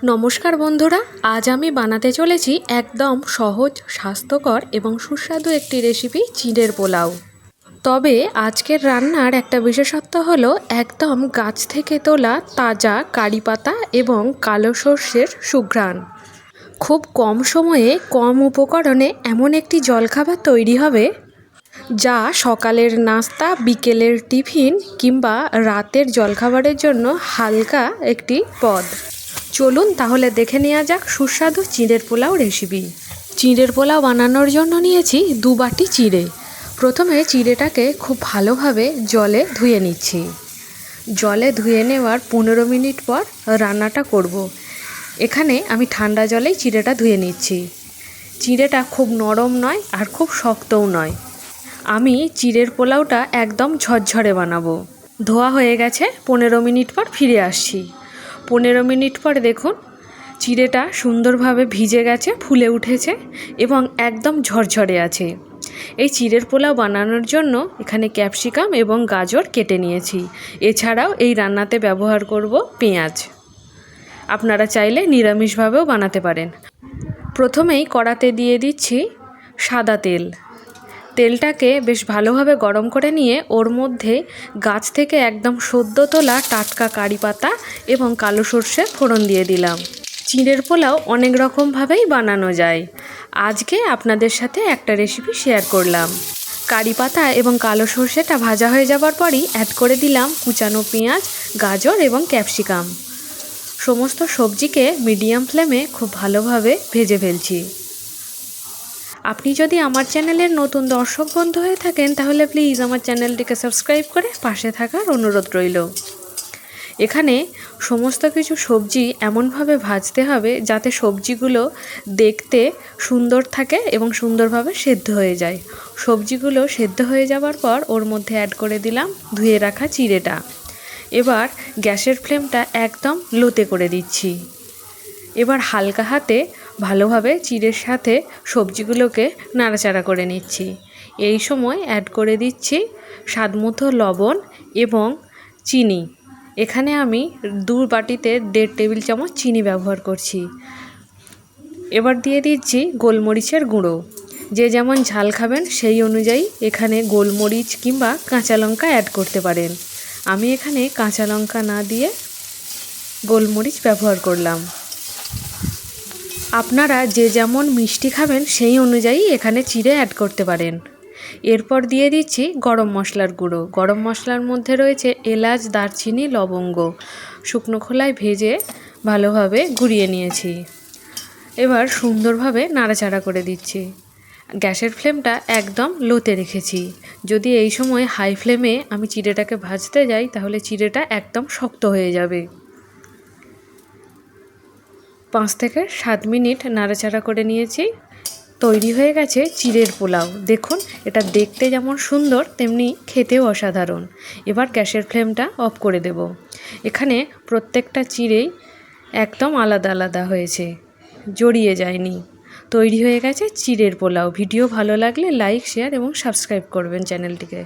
নমস্কার বন্ধুরা, আজ আমি বানাতে চলেছি একদম সহজ, স্বাস্থ্যকর এবং সুস্বাদু একটি রেসিপি চিঁড়ের পোলাও। তবে আজকের রান্নার একটা বিশেষত্ব হলো একদম গাছ থেকে তোলা তাজা কারি পাতা এবং কালো সর্ষের সুঘ্রাণ। খুব কম সময়ে কম উপকরণে এমন একটি জলখাবার তৈরি হবে যা সকালের নাস্তা, বিকেলের টিফিন কিংবা রাতের জলখাবারের জন্য হালকা একটি পদ। চলুন তাহলে দেখে নেওয়া যাক সুস্বাদু চিঁড়ের পোলাও রেসিপি। চিঁড়ের পোলাও বানানোর জন্য নিয়েছি 2 বাটি চিঁড়ে। প্রথমে চিঁড়েটাকে খুব ভালোভাবে জলে ধুয়ে নিচ্ছি। জলে ধুয়ে নেওয়ার 15 মিনিট পর রান্নাটা করব। এখানে আমি ঠান্ডা জলেই চিঁড়েটা ধুয়ে নিচ্ছি। চিঁড়েটা খুব নরম নয় আর খুব শক্তও নয়। আমি চিঁড়ের পোলাওটা একদম ঝরঝরে বানাবো। ধোয়া হয়ে গেছে, 15 মিনিট পর ফিরে আসছি। 15 মিনিট পর দেখুন চিঁড়েটা সুন্দরভাবে ভিজে গেছে, ফুলে উঠেছে এবং একদম ঝরঝরে আছে। এই চিঁড়ের পোলাও বানানোর জন্য এখানে ক্যাপসিকাম এবং গাজর কেটে নিয়েছি। এছাড়াও এই রান্নাতে ব্যবহার করব পেঁয়াজ। আপনারা চাইলে নিরামিষভাবেও বানাতে পারেন। প্রথমেই কড়াতে দিয়ে দিচ্ছি সাদা তেল। তেলটাকে বেশ ভালোভাবে গরম করে নিয়ে ওর মধ্যে গাছ থেকে একদম সদ্য তোলা টাটকা কারি পাতা এবং কালো সর্ষে ফোড়ন দিয়ে দিলাম। চিঁড়ের পোলাও অনেক রকমভাবেই বানানো যায়। আজকে আপনাদের সাথে একটা রেসিপি শেয়ার করলাম। কারি পাতা এবং কালো সর্ষেটা ভাজা হয়ে যাবার পরই অ্যাড করে দিলাম কুচানো পেঁয়াজ, গাজর এবং ক্যাপসিকাম। সমস্ত সবজিকে মিডিয়াম ফ্লেমে খুব ভালোভাবে ভেজে ফেলছি। আপনি যদি আমার চ্যানেলের নতুন দর্শক বন্ধু হয়ে থাকেন তাহলে প্লিজ আমার চ্যানেলটিকে সাবস্ক্রাইব করে পাশে থাকার অনুরোধ রইল। এখানে সমস্ত কিছু সবজি এমনভাবে ভাজতে হবে যাতে সবজিগুলো দেখতে সুন্দর থাকে এবং সুন্দরভাবে সেদ্ধ হয়ে যায়। সবজিগুলো সেদ্ধ হয়ে যাওয়ার পর ওর মধ্যে অ্যাড করে দিলাম ধুয়ে রাখা চিঁড়েটা। এবার গ্যাসের ফ্লেমটা একদম লোতে করে দিচ্ছি। এবার হালকা হাতে ভালোভাবে চিঁড়ের সাথে সবজিগুলোকে নাড়াচাড়া করে নিচ্ছি। এই সময় অ্যাড করে দিচ্ছি স্বাদমতো লবণ এবং চিনি। এখানে আমি 2 বাটিতে 1.5 টেবিল চামচ চিনি ব্যবহার করছি। এবার দিয়ে দিচ্ছি গোলমরিচের গুঁড়ো। যে যেমন ঝাল খাবেন সেই অনুযায়ী এখানে গোলমরিচ কিংবা কাঁচা লঙ্কা অ্যাড করতে পারেন। আমি এখানে কাঁচা লঙ্কা না দিয়ে গোলমরিচ ব্যবহার করলাম। আপনারা যে যেমন মিষ্টি খাবেন সেই অনুযায়ী এখানে চিড়ে অ্যাড করতে পারেন। এরপর দিয়ে দিচ্ছি গরম মশলার গুঁড়ো। গরম মশলার মধ্যে রয়েছে এলাচ, দারচিনি, লবঙ্গ। শুকনো খোলায় ভেজে ভালোভাবে গুঁড়িয়ে নিয়েছি। এবার সুন্দরভাবে নাড়াচাড়া করে দিচ্ছি। গ্যাসের ফ্লেমটা একদম লোতে রেখেছি। যদি এই সময় হাই ফ্লেমে আমি চিড়েটাকে ভাজতে যাই তাহলে চিড়েটা একদম শক্ত হয়ে যাবে। 5 থেকে 7 মিনিট নাড়াচাড়া করে নিয়েছি। তৈরি হয়ে গেছে চিঁড়ের পোলাও। দেখুন এটা দেখতে যেমন সুন্দর তেমনি খেতেও অসাধারণ। এবার গ্যাসের ফ্লেমটা অফ করে দেব। এখানে প্রত্যেকটা চিঁড়েই একদম আলাদা আলাদা হয়েছে, জড়িয়ে যায়নি। তৈরি হয়ে গেছে চিঁড়ের পোলাও। ভিডিও ভালো লাগলে লাইক, শেয়ার এবং সাবস্ক্রাইব করবেন চ্যানেলটিকে।